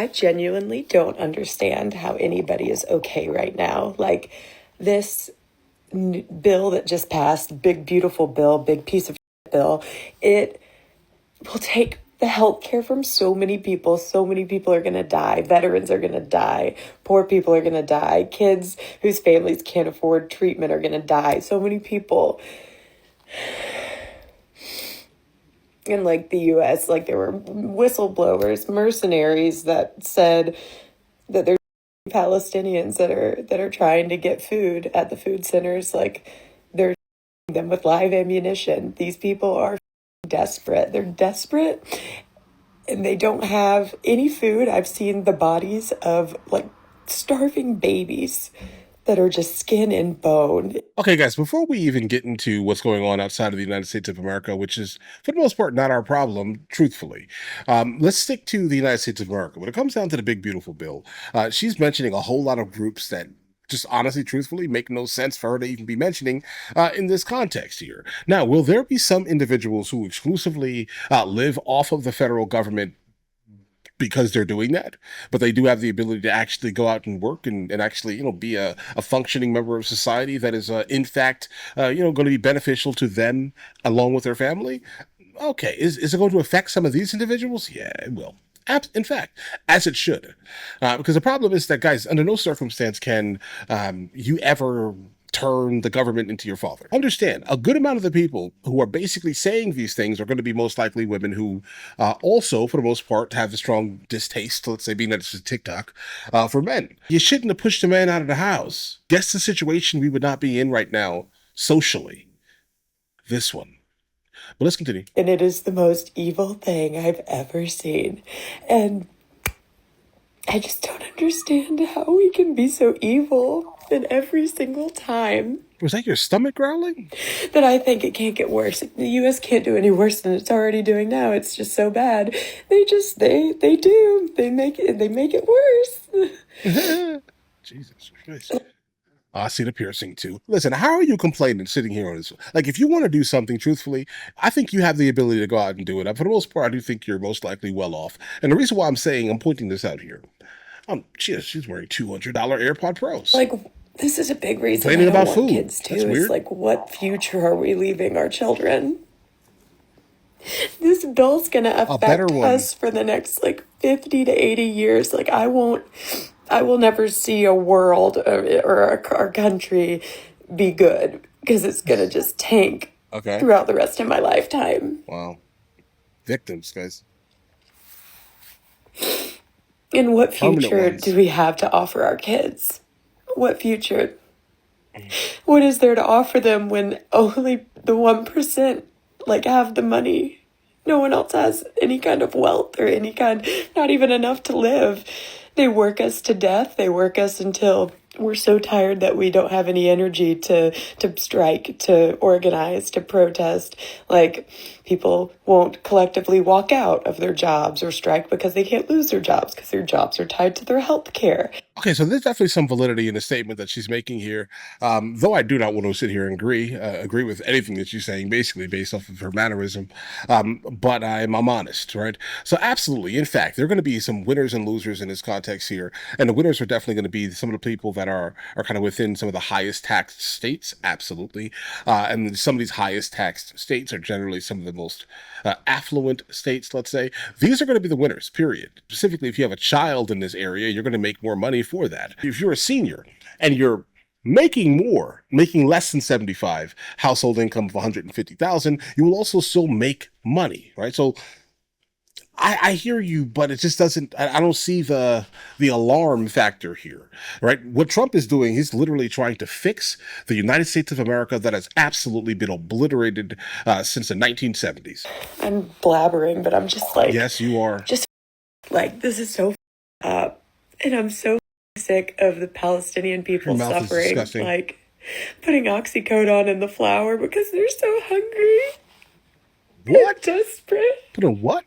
I genuinely don't understand how anybody is okay right now. Like this bill that just passed, big, beautiful bill, big piece of bill, it will take the health care from so many people. So many people are going to die. Veterans are going to die. Poor people are going to die. Kids whose families can't afford treatment are going to die. So many people. In like the US, like there were whistleblowers, mercenaries that said that there's Palestinians that are trying to get food at the food centers, like they're them with live ammunition. These people are desperate. They're desperate and they don't have any food. I've seen the bodies of like starving babies that are just skin and bone. Okay, guys, before we even get into what's going on outside of the United States of America, which is for the most part not our problem, truthfully, let's stick to the United States of America. When it comes down to the big, beautiful bill, she's mentioning a whole lot of groups that just honestly, truthfully, make no sense for her to even be mentioning in this context here. Now, will there be some individuals who exclusively live off of the federal government because they're doing that, but they do have the ability to actually go out and work and actually, be a functioning member of society that is, in fact, going to be beneficial to them along with their family? Okay, is it going to affect some of these individuals? Yeah, it will. In fact, as it should. Because the problem is that, guys, under no circumstance can you ever turn the government into your father. Understand, a good amount of the people who are basically saying these things are going to be most likely women who also, for the most part, have a strong distaste, let's say, being that it's a TikTok, for men. You shouldn't have pushed a man out of the house. Guess the situation we would not be in right now socially. This one. But let's continue. And it is the most evil thing I've ever seen. And I just don't understand how we can be so evil in every single time. Was that your stomach growling? That I think it can't get worse. The U.S. can't do any worse than it's already doing now. It's just so bad. They do. They make it worse. Jesus Christ. I see the piercing too. Listen, how are you complaining sitting here on this? Like, if you want to do something truthfully, I think you have the ability to go out and do it. For the most part, I do think you're most likely well off. And the reason why I'm pointing this out here, she's wearing $200 AirPod Pros. Like, this is a big reason Complaining I don't about want food. kids too. That's weird. It's like, what future are we leaving our children? This bill's gonna affect us for the next like 50 to 80 years. Like I will never see a world or our country be good because it's gonna just tank throughout the rest of my lifetime. Wow. Victims, guys. And what future do we have to offer our kids? What future? What is there to offer them when only the 1% like have the money? No one else has any kind of wealth or not even enough to live. They work us to death. They work us until we're so tired that we don't have any energy to strike, to organize, to protest. Like people won't collectively walk out of their jobs or strike because they can't lose their jobs because their jobs are tied to their health care. Okay, so there's definitely some validity in the statement that she's making here. Though I do not want to sit here and agree with anything that she's saying, basically based off of her mannerism. But I'm honest, right? So absolutely, in fact, there are going to be some winners and losers in this context here, and the winners are definitely going to be some of the people that are kind of within some of the highest taxed states, absolutely. And some of these highest taxed states are generally some of the most affluent states, let's say. These are going to be the winners, period. Specifically, if you have a child in this area, you're going to make more money for that. If you're a senior and you're making less than 75, household income of 150,000, you will also still make money, right? So I hear you, but it just doesn't, I don't see the alarm factor here, right? What Trump is doing, he's literally trying to fix the United States of America that has absolutely been obliterated since the 1970s. I'm blabbering, but I'm just like... Yes, you are. Just like, this is so up. And I'm so sick of the Palestinian people suffering. Like, putting oxycodone in the flour because they're so hungry. What? They're desperate. Put a what?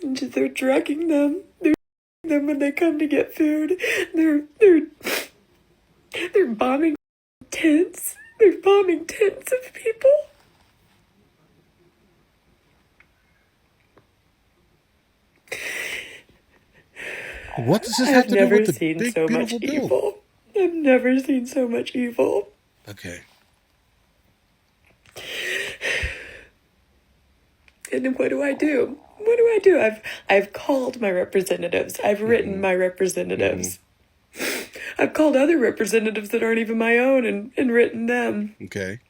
They're drugging them. They're them when they come to get food. They're bombing tents. They're bombing tents of people. What does this have I've to do with never the seen big, so much beautiful bill? evil. I've never seen so much evil. Okay. And what do I do? What do I do? I've called my representatives. I've written my representatives. I've called other representatives that aren't even my own and written them. Okay.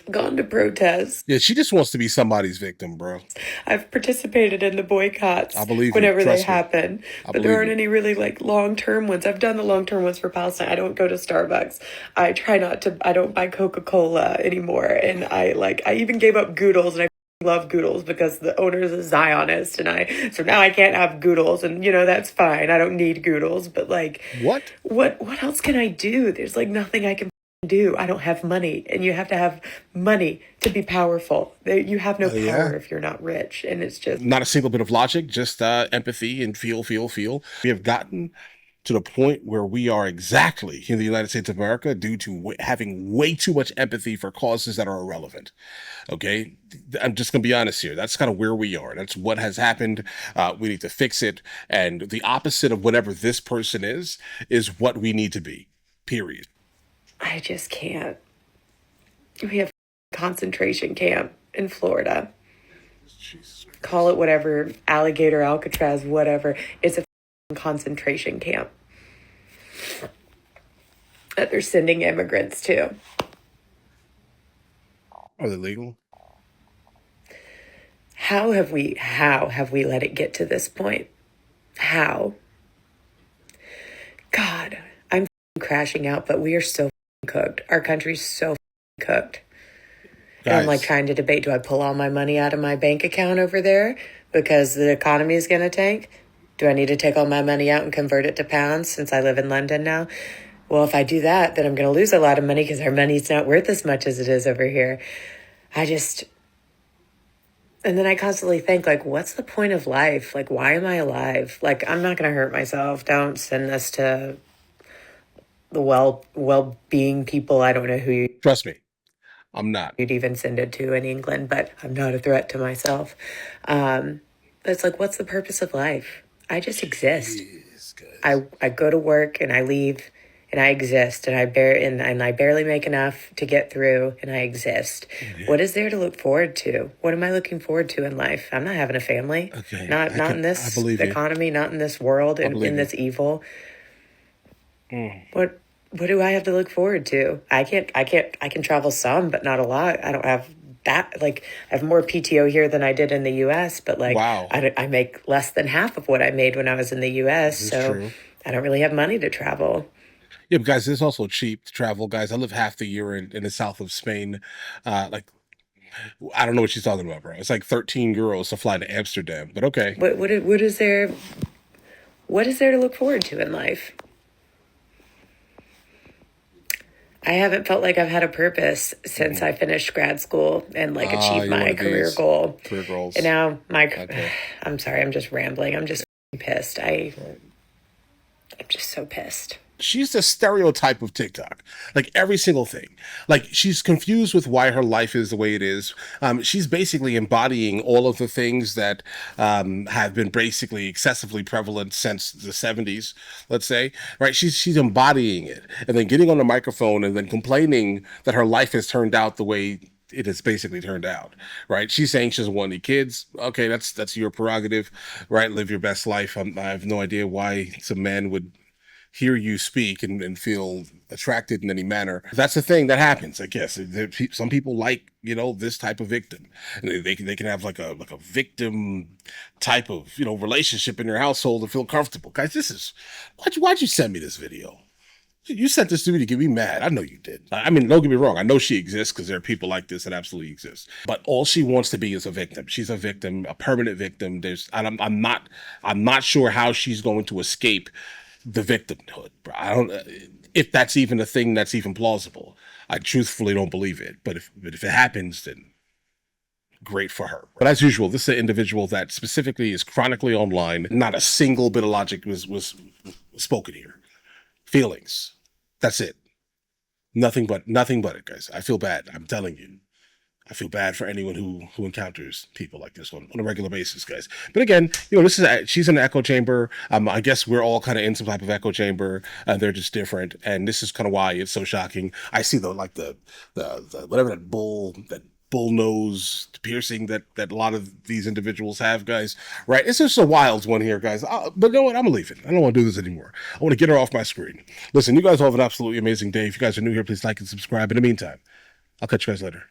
Gone to protests. Yeah, she just wants to be somebody's victim, bro. I've participated in the boycotts I believe you. whenever they Trust me. happen, I but there believe aren't you. any really like long-term ones. I've done the long-term ones for Palestine. I don't go to Starbucks. I try not to. I don't buy Coca-Cola anymore, and I even gave up Goodles, and I love Goodles because the owner is a Zionist, and so now I can't have Goodles, and that's fine. I don't need Goodles, but like, What? what else can I do? There's like nothing I can do. I don't have money, and you have to have money to be powerful. You have no power Yeah. if you're not rich, and it's just Not a single bit of logic, just empathy and feel. We have gotten to the point where we are exactly in the United States of America due to having way too much empathy for causes that are irrelevant. Okay. I'm just going to be honest here. That's kind of where we are. That's what has happened. We need to fix it. And the opposite of whatever this person is what we need to be, period. I just can't. We have a concentration camp in Florida. Call it whatever, alligator, Alcatraz, whatever. It's a concentration camp that they're sending immigrants to. Are they legal? How have we let it get to this point? How? God, I'm crashing out, but we are so cooked. Our country's so cooked. And I'm like trying to debate, do I pull all my money out of my bank account over there because the economy is going to tank? Do I need to take all my money out and convert it to pounds since I live in London now? Well, if I do that, then I'm going to lose a lot of money because our money's not worth as much as it is over here. And then I constantly think, like, what's the point of life? Like, why am I alive? Like, I'm not going to hurt myself. Don't send this to the well-being people. I don't know who Trust me, I'm not. You'd even send it to in England, but I'm not a threat to myself. But it's like, what's the purpose of life? I just exist. I go to work and I leave and I exist and I barely make enough to get through and I exist. Yeah. What is there to look forward to? What am I looking forward to in life? I'm not having a family. Okay. Not in this economy, not in this world, and in this evil. What do I have to look forward to? I can travel some, but not a lot. I don't have that. Like, I have more PTO here than I did in the US, but like, wow. I make less than half of what I made when I was in the US. So true. I don't really have money to travel. Yeah, but guys, it's also cheap to travel, guys. I live half the year in the south of Spain. I don't know what she's talking about, bro. It's like 13 euros to fly to Amsterdam, but okay. What is there to look forward to in life? I haven't felt like I've had a purpose since I finished grad school and like achieved my career goal. Career goals. And now I'm sorry, I'm just rambling. I'm just pissed. I'm just so pissed. She's the stereotype of TikTok, like every single thing. Like, she's confused with why her life is the way it is. She's basically embodying all of the things that have been basically excessively prevalent since the 70s, let's say, right? She's embodying it and then getting on the microphone and then complaining that her life has turned out the way it has basically turned out, right? She's saying she doesn't want any kids. Okay, that's your prerogative, right? Live your best life. I have no idea why some man would hear you speak and feel attracted in any manner. That's the thing that happens, I guess. Some people like, this type of victim. And they can have like a victim type of, relationship in their household and feel comfortable. Guys, why'd you send me this video? You sent this to me to get me mad. I know you did. I mean, don't get me wrong. I know she exists because there are people like this that absolutely exist. But all she wants to be is a victim. She's a victim, a permanent victim. I'm not sure how she's going to escape the victimhood. I don't, if that's even a thing that's even plausible. I truthfully don't believe it. But if it happens, then great for her. But as usual, this is an individual that specifically is chronically online. Not a single bit of logic was spoken here. Feelings. That's it. Nothing but it, guys. I feel bad. I'm telling you. I feel bad for anyone who encounters people like this on a regular basis, guys. But again, this is she's in an echo chamber. I guess we're all kind of in some type of echo chamber. They're just different, and this is kind of why it's so shocking. I see the whatever that bull nose piercing that a lot of these individuals have, guys. Right? It's just a wild one here, guys. But you know what? I'm gonna leave it. I don't want to do this anymore. I want to get her off my screen. Listen, you guys all have an absolutely amazing day. If you guys are new here, please like and subscribe. In the meantime, I'll catch you guys later.